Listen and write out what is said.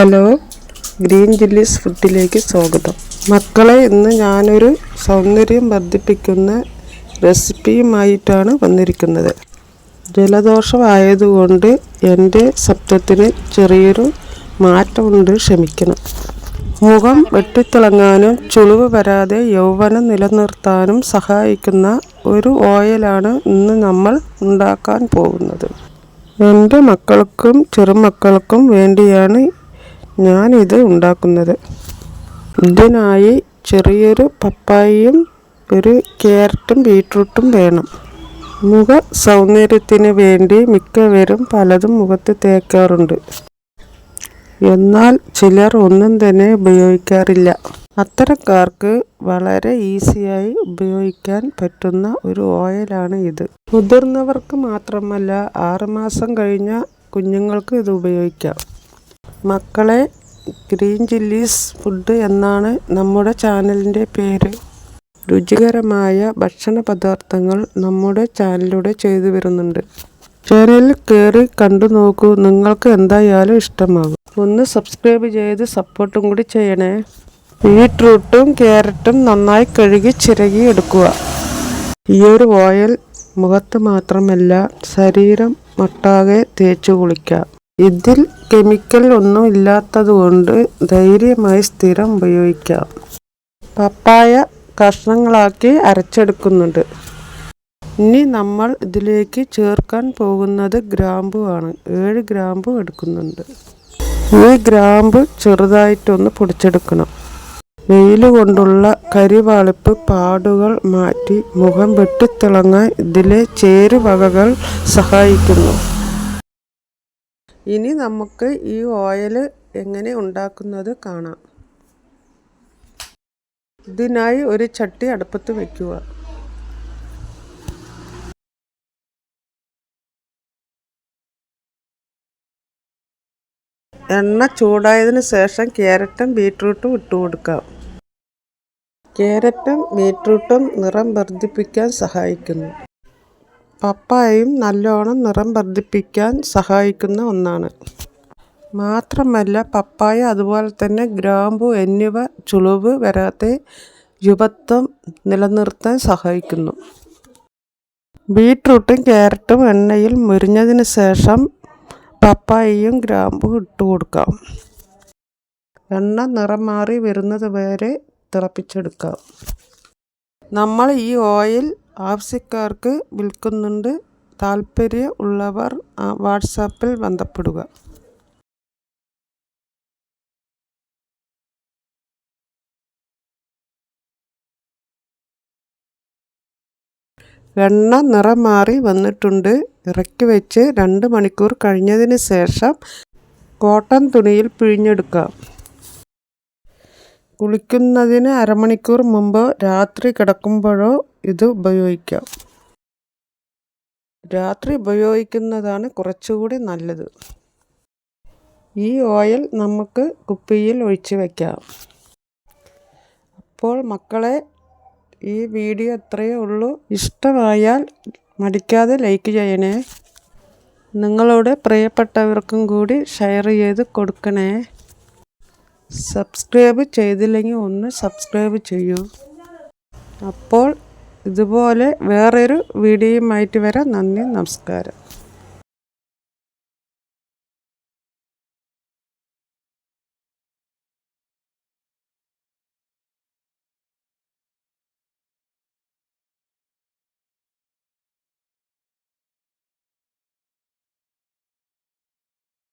Hello, green chillies ഫുഡിലേക്ക് സ്വാഗതം. മക്കളെ, ഇന്ന് ഞാനൊരു സൗന്ദര്യം വർദ്ധിപ്പിക്കുന്ന റെസിപ്പിയുമായിട്ടാണ് വന്നിരിക്കുന്നത്. ജലദോഷമായതുകൊണ്ട് എൻ്റെ ശബ്ദത്തിന് ചെറിയൊരു മാറ്റമുണ്ട്, ക്ഷമിക്കണം. മുഖം വെട്ടിത്തിളങ്ങാനും ചുളിവ് വരാതെ യൗവനം നിലനിർത്താനും സഹായിക്കുന്ന ഒരു ഓയിലാണ് ഇന്ന് നമ്മൾ ഉണ്ടാക്കാൻ പോകുന്നത്. എൻ്റെ മക്കൾക്കും ചെറുമക്കൾക്കും വേണ്ടിയാണ് ഞാനിത് ഉണ്ടാക്കുന്നത്. ഇതിനായി ചെറിയൊരു പപ്പായയും ഒരു ക്യാരറ്റും ബീട്രൂട്ടും വേണം. മുഖ സൗന്ദര്യത്തിന് വേണ്ടി മിക്കവരും പലതും മുഖത്ത് തേക്കാറുണ്ട്. എന്നാൽ ചിലർ ഒന്നും തന്നെ ഉപയോഗിക്കാറില്ല. അത്തരക്കാർക്ക് വളരെ ഈസിയായി ഉപയോഗിക്കാൻ പറ്റുന്ന ഒരു ഓയിലാണ് ഇത്. മുതിർന്നവർക്ക് മാത്രമല്ല, 6 മാസം കഴിഞ്ഞ കുഞ്ഞുങ്ങൾക്ക് ഇത് ഉപയോഗിക്കാം. മക്കളെ, ഗ്രീൻ ചില്ലീസ് ഫുഡ് എന്നാണ് നമ്മുടെ ചാനലിൻ്റെ പേര്. രുചികരമായ ഭക്ഷണ പദാർത്ഥങ്ങൾ നമ്മുടെ ചാനലിലൂടെ ചെയ്തു വരുന്നുണ്ട്. ചാനലിൽ കയറി കണ്ടു നോക്കൂ, നിങ്ങൾക്ക് എന്തായാലും ഇഷ്ടമാകും. ഒന്ന് സബ്സ്ക്രൈബ് ചെയ്ത് സപ്പോർട്ടും കൂടി ചെയ്യണേ. ബീട്രൂട്ടും ക്യാരറ്റും നന്നായി കഴുകി ചിരകി എടുക്കുക. ഈ ഒരു ഓയിൽ മുഖത്ത് മാത്രമല്ല, ശരീരം ഒട്ടാകെ തേച്ചു കുളിക്കാം. ഇതിൽ കെമിക്കൽ ഒന്നും ഇല്ലാത്തതുകൊണ്ട് ധൈര്യമായി സ്ഥിരം ഉപയോഗിക്കാം. പപ്പായ കഷ്ണങ്ങളാക്കി അരച്ചെടുക്കുന്നുണ്ട്. ഇനി നമ്മൾ ഇതിലേക്ക് ചേർക്കാൻ പോകുന്നത് ഗ്രാമ്പു ആണ്. 7 ഗ്രാമ്പു എടുക്കുന്നുണ്ട്. ഈ ഗ്രാമ്പു ചെറുതായിട്ടൊന്ന് പൊടിച്ചെടുക്കണം. വെയിൽ കൊണ്ടുള്ള കരിവാളിപ്പ് പാടുകൾ മാറ്റി മുഖം വെട്ടിത്തിളങ്ങാൻ ഇതിലെ ചേരുവകകൾ സഹായിക്കുന്നു. ഇനി നമുക്ക് ഈ ഓയിൽ എങ്ങനെ ഉണ്ടാക്കുന്നത് കാണാം. ഇതിനായി ഒരു ചട്ടി അടുപ്പത്ത് വയ്ക്കുക. എണ്ണ ചൂടായതിനു ശേഷം ക്യാരറ്റും ബീട്രൂട്ടും ഇട്ട് കൊടുക്കാം. ക്യാരറ്റും ബീട്രൂട്ടും നിറം വർദ്ധിപ്പിക്കാൻ സഹായിക്കുന്നു. പപ്പായയും നല്ലോണം നിറം വർദ്ധിപ്പിക്കാൻ സഹായിക്കുന്ന ഒന്നാണ്. മാത്രമല്ല, പപ്പായ അതുപോലെ തന്നെ ഗ്രാമ്പു എന്നിവ ചുളിവ് വരാതെ യുവത്വം നിലനിർത്താൻ സഹായിക്കുന്നു. ബീട്രൂട്ടും ക്യാരറ്റും എണ്ണയിൽ മുരിഞ്ഞതിന് ശേഷം പപ്പായയും ഗ്രാമ്പും ഇട്ട് കൊടുക്കാം. എണ്ണ നിറം മാറി വരുന്നത് വരെ തിളപ്പിച്ചെടുക്കാം. നമ്മൾ ഈ ഓയിൽ ആവശ്യക്കാർക്ക് വിൽക്കുന്നുണ്ട്. താല്പര്യം ഉള്ളവർ വാട്സാപ്പിൽ ബന്ധപ്പെടുക. എണ്ണ നിറം മാറി വന്നിട്ടുണ്ട്. ഇറക്കി വെച്ച് 2 മണിക്കൂർ കഴിഞ്ഞതിന് ശേഷം കോട്ടൺ തുണിയിൽ പിഴിഞ്ഞെടുക്കാം. കുളിക്കുന്നതിന് അരമണിക്കൂർ മുമ്പോ രാത്രി കിടക്കുമ്പോഴോ ഇത് ഉപയോഗിക്കാം. രാത്രി ഉപയോഗിക്കുന്നതാണ് കുറച്ചുകൂടി നല്ലത്. ഈ ഓയിൽ നമുക്ക് കുപ്പിയിൽ ഒഴിച്ച് വയ്ക്കാം. അപ്പോൾ മക്കളെ, ഈ വീഡിയോ ഇത്രയേ ഉള്ളൂ. ഇഷ്ടമായാൽ മടിക്കാതെ ലൈക്ക് ചെയ്യണേ. നിങ്ങളുടെ പ്രിയപ്പെട്ടവർക്കും കൂടി ഷെയർ ചെയ്ത് കൊടുക്കണേ. സബ്സ്ക്രൈബ് ചെയ്തില്ലെങ്കിൽ ഒന്ന് സബ്സ്ക്രൈബ് ചെയ്യൂ. അപ്പോൾ ഇതുപോലെ വേറൊരു വീഡിയോയുമായിട്ട് വരാം. നന്ദി, നമസ്കാരം.